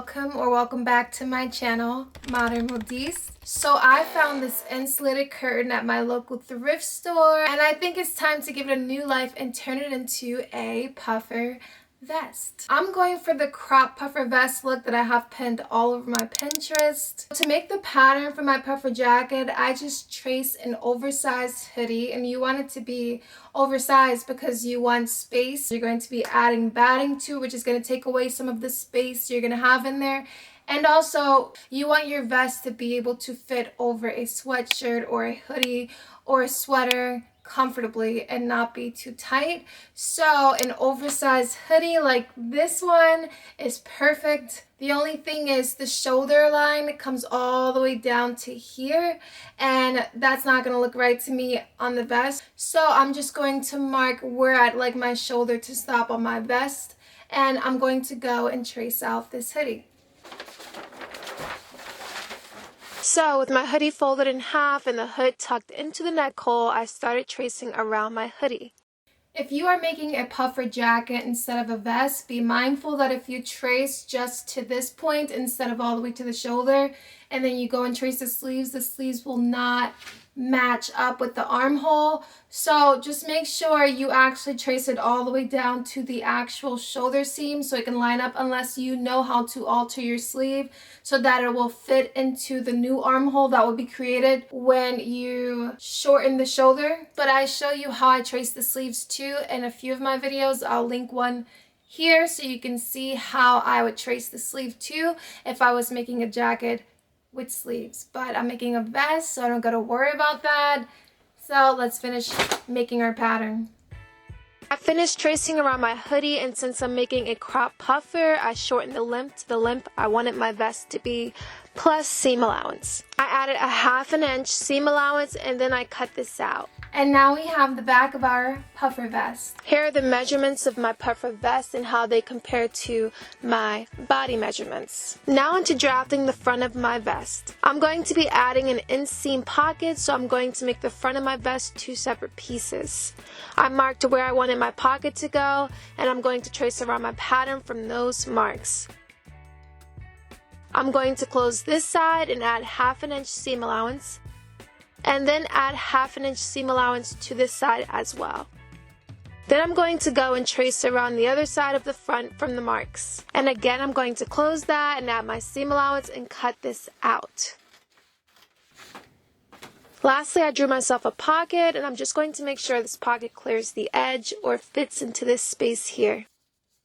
welcome back to my channel, Modern Modiste. So I found this insulated curtain at my local thrift store, and I think it's time to give it a new life and turn it into a puffer vest. I'm going for the crop puffer vest look that I have pinned all over my Pinterest. To make the pattern for my puffer jacket, I just traced an oversized hoodie, and you want it to be oversized because you want space. You're going to be adding batting to, which is going to take away some of the space you're going to have in there. And also, you want your vest to be able to fit over a sweatshirt or a hoodie or a sweater comfortably and not be too tight. So an oversized hoodie like this one is perfect. The only thing is the shoulder line comes all the way down to here, and that's not going to look right to me on the vest. So I'm just going to mark where I'd like my shoulder to stop on my vest, and I'm going to go and trace out this hoodie. So with my hoodie folded in half and the hood tucked into the neck hole, I started tracing around my hoodie. If you are making a puffer jacket instead of a vest, be mindful that if you trace just to this point instead of all the way to the shoulder, and then you go and trace the sleeves will not match up with the armhole. So just make sure you actually trace it all the way down to the actual shoulder seam so it can line up, unless you know how to alter your sleeve so that it will fit into the new armhole that will be created when you shorten the shoulder. But I show you how I trace the sleeves too in a few of my videos. I'll link one here so you can see how I would trace the sleeve too if I was making a jacket with sleeves. But I'm making a vest, so I don't gotta worry about that. So let's finish making our pattern. I finished tracing around my hoodie, and since I'm making a crop puffer, I shortened the length to the length I wanted my vest to be, plus seam allowance. I added a 1/2 inch seam allowance, and then I cut this out. And now we have the back of our puffer vest. Here are the measurements of my puffer vest and how they compare to my body measurements. Now into drafting the front of my vest. I'm going to be adding an inseam pocket, so I'm going to make the front of my vest 2 separate pieces. I marked where I wanted my pocket to go, and I'm going to trace around my pattern from those marks. I'm going to close this side and add 1/2 inch seam allowance, and then add 1/2 inch seam allowance to this side as well. Then I'm going to go and trace around the other side of the front from the marks. And again, I'm going to close that and add my seam allowance and cut this out. Lastly, I drew myself a pocket, and I'm just going to make sure this pocket clears the edge or fits into this space here.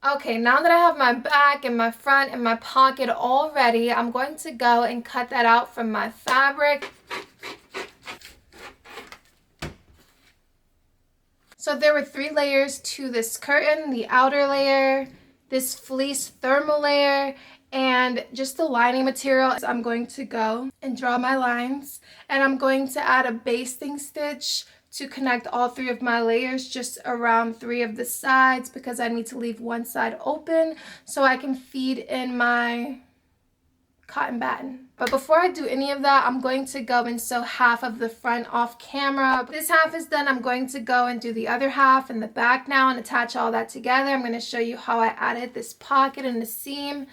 Okay, now that I have my back and my front and my pocket all ready, I'm going to go and cut that out from my fabric. So there were 3 layers to this curtain: the outer layer, this fleece thermal layer, and just the lining material. I'm going to go and draw my lines, and I'm going to add a basting stitch to connect all 3 of my layers just around 3 of the sides, because I need to leave one side open so I can feed in my cotton batting. But before I do any of that, I'm going to go and sew half of the front off camera. This half is done. I'm going to go and do the other half in the back now and attach all that together. I'm going to show you how I added this pocket and the seam.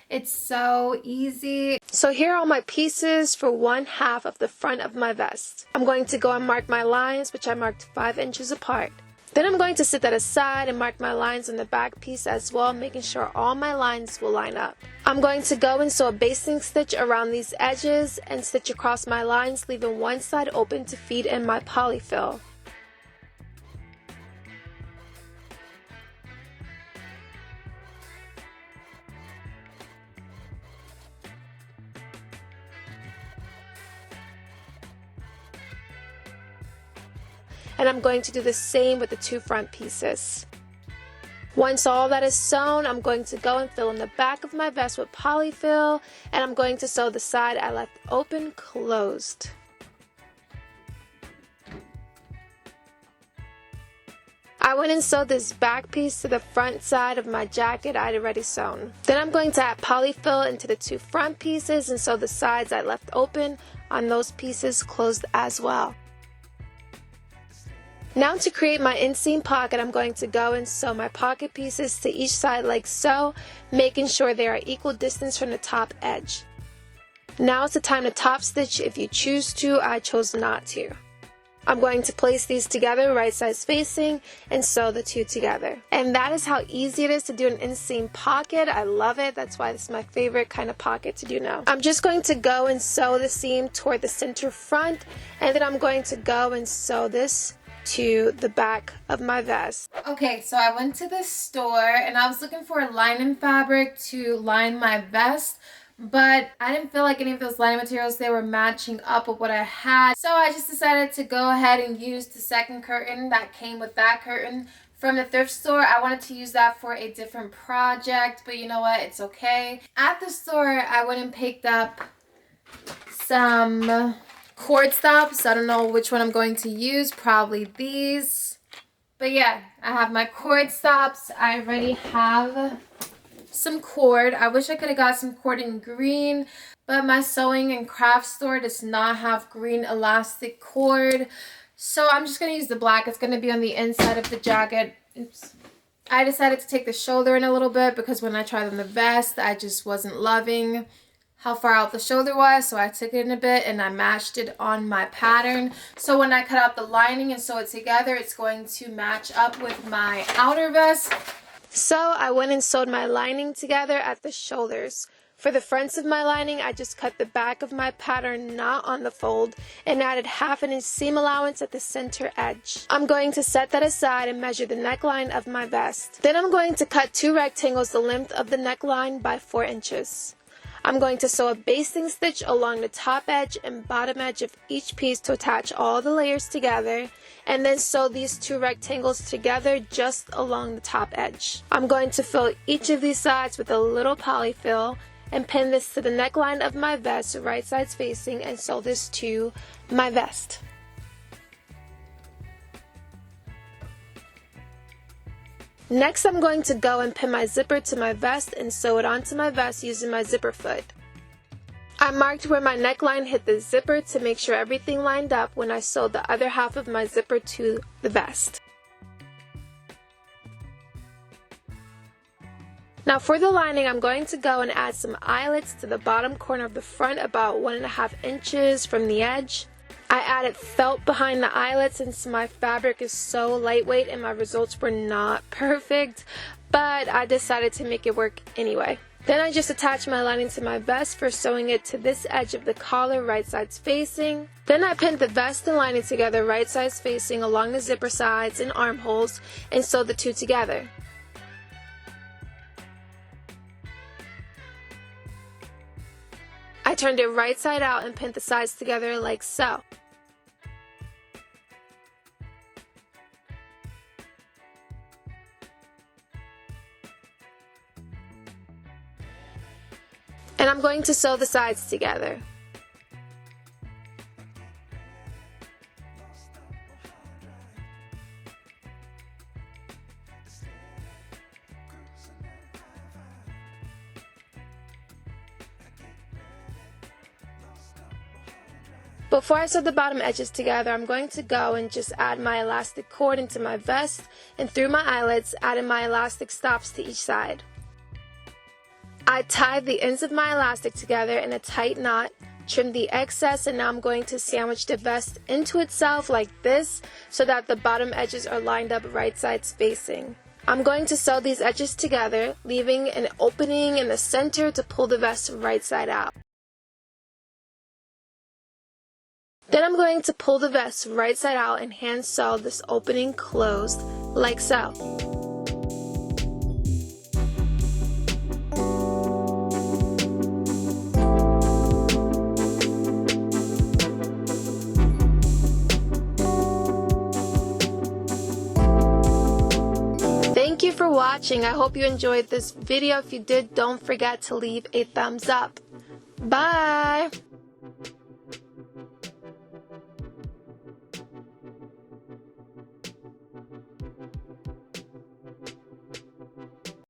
It's so easy. So here are all my pieces for 1/2 of the front of my vest. I'm going to go and mark my lines, which I marked 5 inches apart. Then I'm going to set that aside and mark my lines on the back piece as well, making sure all my lines will line up. I'm going to go and sew a basting stitch around these edges and stitch across my lines, leaving one side open to feed in my polyfill. And I'm going to do the same with the 2 front pieces. Once all that is sewn, I'm going to go and fill in the back of my vest with polyfill, and I'm going to sew the side I left open closed. I went and sewed this back piece to the front side of my jacket I'd already sewn. Then I'm going to add polyfill into the 2 front pieces and sew the sides I left open on those pieces closed as well. Now to create my inseam pocket, I'm going to go and sew my pocket pieces to each side like so, making sure they are equal distance from the top edge. Now is the time to top stitch if you choose to. I chose not to. I'm going to place these together right sides facing and sew the two together. And that is how easy it is to do an inseam pocket. I love it. That's why this is my favorite kind of pocket to do now. I'm just going to go and sew the seam toward the center front, and then I'm going to go and sew this to the back of my vest. Okay, so I went to the store and I was looking for lining fabric to line my vest, but I didn't feel like any of those lining materials, they were matching up with what I had. So I just decided to go ahead and use the second curtain that came with that curtain from the thrift store. I wanted to use that for a different project, but you know what, it's okay. At the store, I went and picked up some cord stops. I don't know which one I'm going to use, probably these. But yeah, I have my cord stops. I already have some cord. I wish I could have got some cord in green, but my sewing and craft store does not have green elastic cord. So I'm just going to use the black. It's going to be on the inside of the jacket. Oops. I decided to take the shoulder in a little bit because when I tried on the vest, I just wasn't loving how far out the shoulder was, so I took it in a bit and I matched it on my pattern. So when I cut out the lining and sew it together, it's going to match up with my outer vest. So I went and sewed my lining together at the shoulders. For the fronts of my lining, I just cut the back of my pattern not on the fold and added 1/2 inch seam allowance at the center edge. I'm going to set that aside and measure the neckline of my vest. Then I'm going to cut 2 rectangles the length of the neckline by 4 inches. I'm going to sew a basting stitch along the top edge and bottom edge of each piece to attach all the layers together, and then sew these 2 rectangles together just along the top edge. I'm going to fill each of these sides with a little polyfill and pin this to the neckline of my vest right sides facing and sew this to my vest. Next, I'm going to go and pin my zipper to my vest and sew it onto my vest using my zipper foot. I marked where my neckline hit the zipper to make sure everything lined up when I sewed the other half of my zipper to the vest. Now for the lining, I'm going to go and add some eyelets to the bottom corner of the front about 1.5 inches from the edge. I added felt behind the eyelets since my fabric is so lightweight and my results were not perfect, but I decided to make it work anyway. Then I just attached my lining to my vest, first sewing it to this edge of the collar right sides facing. Then I pinned the vest and lining together right sides facing along the zipper sides and armholes and sewed the two together. I turned it right side out and pinned the sides together like so. And I'm going to sew the sides together. Before I sew the bottom edges together, I'm going to go and just add my elastic cord into my vest and through my eyelets, adding my elastic stops to each side. I tied the ends of my elastic together in a tight knot, trimmed the excess, and now I'm going to sandwich the vest into itself like this so that the bottom edges are lined up right sides facing. I'm going to sew these edges together, leaving an opening in the center to pull the vest right side out. Then I'm going to pull the vest right side out and hand sew this opening closed like so. Thank you for watching. I hope you enjoyed this video. If you did, don't forget to leave a thumbs up. Bye!